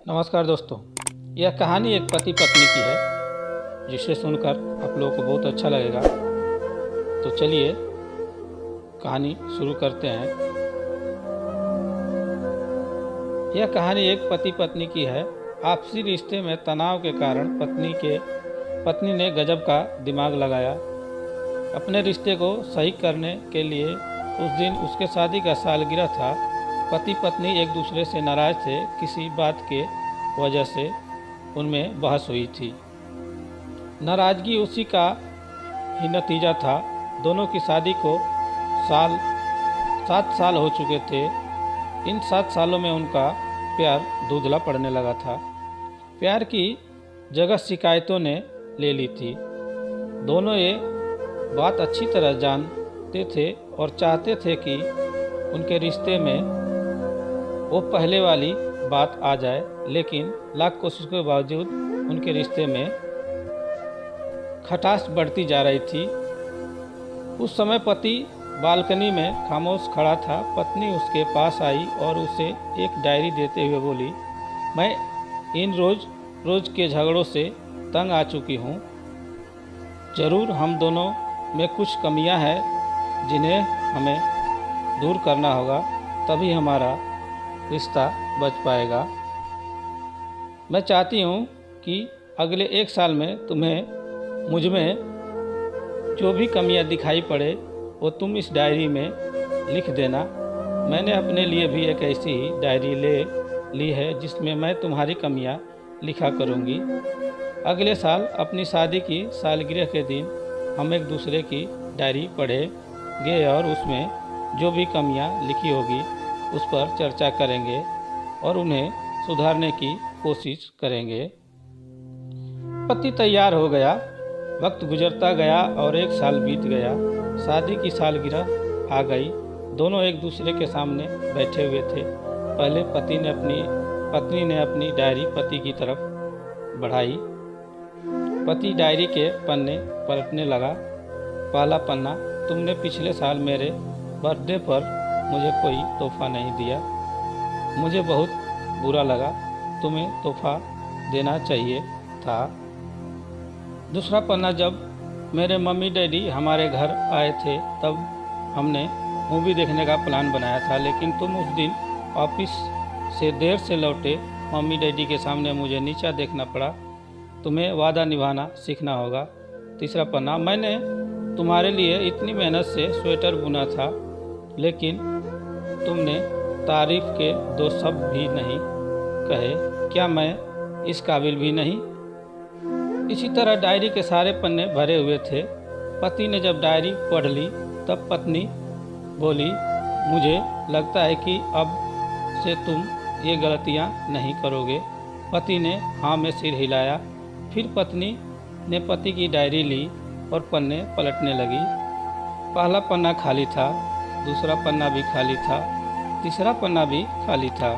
नमस्कार दोस्तों, यह कहानी एक पति पत्नी की है जिसे सुनकर आप लोगों को बहुत अच्छा लगेगा। तो चलिए कहानी शुरू करते हैं। यह कहानी एक पति पत्नी की है। आपसी रिश्ते में तनाव के कारण पत्नी ने गजब का दिमाग लगाया। अपने रिश्ते को सही करने के लिए उस दिन उसके शादी का सालगिरह था। पति पत्नी एक दूसरे से नाराज थे। किसी बात के वजह से उनमें बहस हुई थी। नाराजगी उसी का ही नतीजा था। दोनों की शादी को 7 साल हो चुके थे। इन 7 सालों में उनका प्यार धुंधला पड़ने लगा था। प्यार की जगह शिकायतों ने ले ली थी। दोनों ये बात अच्छी तरह जानते थे और चाहते थे कि उनके रिश्ते में वो पहले वाली बात आ जाए, लेकिन लाख कोशिशों के बावजूद उनके रिश्ते में खटास बढ़ती जा रही थी। उस समय पति बालकनी में खामोश खड़ा था। पत्नी उसके पास आई और उसे एक डायरी देते हुए बोली, मैं इन रोज के झगड़ों से तंग आ चुकी हूँ। जरूर हम दोनों में कुछ कमियां हैं जिन्हें हमें दूर करना होगा, तभी हमारा रिश्ता बच पाएगा। मैं चाहती हूँ कि अगले 1 साल में तुम्हें मुझ में जो भी कमियां दिखाई पड़े वो तुम इस डायरी में लिख देना। मैंने अपने लिए भी एक ऐसी ही डायरी ले ली है जिसमें मैं तुम्हारी कमियां लिखा करूँगी। अगले साल अपनी शादी की सालगिरह के दिन हम एक दूसरे की डायरी पढ़ेंगे और उसमें जो भी कमियां लिखी होगी उस पर चर्चा करेंगे और उन्हें सुधारने की कोशिश करेंगे। पति तैयार हो गया। वक्त गुजरता गया और 1 साल बीत गया। शादी की सालगिरह आ गई। दोनों एक दूसरे के सामने बैठे हुए थे। पहले पत्नी ने अपनी डायरी पति की तरफ बढ़ाई। पति डायरी के पन्ने पलटने लगा। पहला पन्ना, तुमने पिछले साल मेरे बर्थडे पर मुझे कोई तोहफा नहीं दिया। मुझे बहुत बुरा लगा। तुम्हें तोहफा देना चाहिए था। दूसरा पन्ना, जब मेरे मम्मी डैडी हमारे घर आए थे तब हमने मूवी देखने का प्लान बनाया था, लेकिन तुम उस दिन ऑफिस से देर से लौटे। मम्मी डैडी के सामने मुझे नीचा देखना पड़ा। तुम्हें वादा निभाना सीखना होगा। तीसरा पन्ना, मैंने तुम्हारे लिए इतनी मेहनत से स्वेटर बुना था, लेकिन तुमने तारीफ के 2 शब्द भी नहीं कहे। क्या मैं इस काबिल भी नहीं? इसी तरह डायरी के सारे पन्ने भरे हुए थे। पति ने जब डायरी पढ़ ली तब पत्नी बोली, मुझे लगता है कि अब से तुम ये गलतियां नहीं करोगे। पति ने हाँ में सिर हिलाया। फिर पत्नी ने पति की डायरी ली और पन्ने पलटने लगी। पहला पन्ना खाली था, दूसरा पन्ना भी खाली था, तीसरा पन्ना भी खाली था।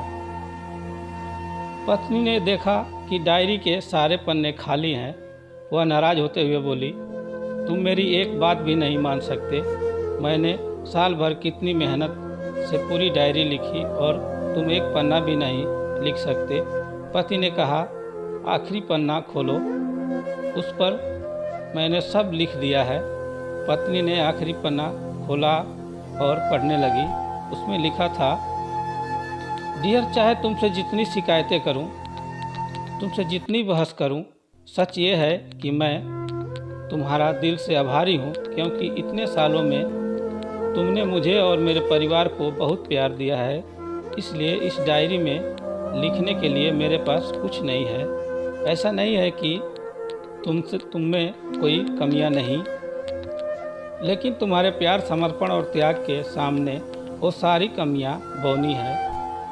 पत्नी ने देखा कि डायरी के सारे पन्ने खाली हैं। वह नाराज होते हुए बोली, तुम मेरी एक बात भी नहीं मान सकते। मैंने साल भर कितनी मेहनत से पूरी डायरी लिखी और तुम एक पन्ना भी नहीं लिख सकते। पति ने कहा, आखिरी पन्ना खोलो, उस पर मैंने सब लिख दिया है। पत्नी ने आखिरी पन्ना खोला और पढ़ने लगी। उसमें लिखा था, डियर, चाहे तुमसे जितनी शिकायतें करूं, तुमसे जितनी बहस करूं, सच ये है कि मैं तुम्हारा दिल से आभारी हूं, क्योंकि इतने सालों में तुमने मुझे और मेरे परिवार को बहुत प्यार दिया है। इसलिए इस डायरी में लिखने के लिए मेरे पास कुछ नहीं है। ऐसा नहीं है कि तुम में कोई कमियां नहीं, लेकिन तुम्हारे प्यार, समर्पण और त्याग के सामने वो सारी कमियां बौनी हैं।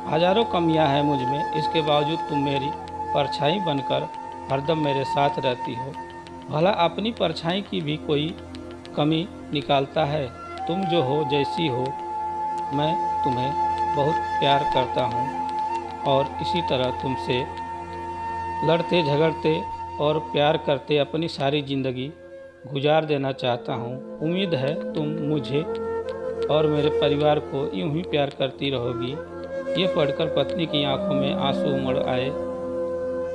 हजारों कमियां हैं मुझ में, इसके बावजूद तुम मेरी परछाई बनकर हरदम मेरे साथ रहती हो। भला अपनी परछाई की भी कोई कमी निकालता है? तुम जो हो, जैसी हो, मैं तुम्हें बहुत प्यार करता हूँ और इसी तरह तुमसे लड़ते झगड़ते और प्यार करते अपनी सारी ज़िंदगी गुजार देना चाहता हूँ। उम्मीद है तुम मुझे और मेरे परिवार को यूं ही प्यार करती रहोगी। ये पढ़कर पत्नी की आंखों में आंसू उमड़ आए।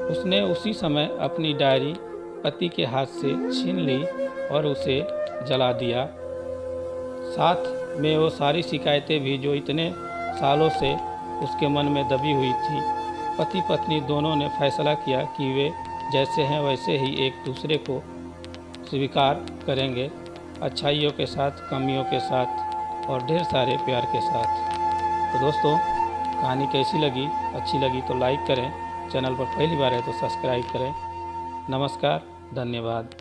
उसने उसी समय अपनी डायरी पति के हाथ से छीन ली और उसे जला दिया। साथ में वो सारी शिकायतें भी जो इतने सालों से उसके मन में दबी हुई थी। पति पत्नी दोनों ने फैसला किया कि वे जैसे हैं वैसे ही एक दूसरे को स्वीकार करेंगे, अच्छाइयों के साथ, कमियों के साथ और ढेर सारे प्यार के साथ। तो दोस्तों, कहानी कैसी लगी? अच्छी लगी तो लाइक करें, चैनल पर पहली बार है तो सब्सक्राइब करें। नमस्कार, धन्यवाद।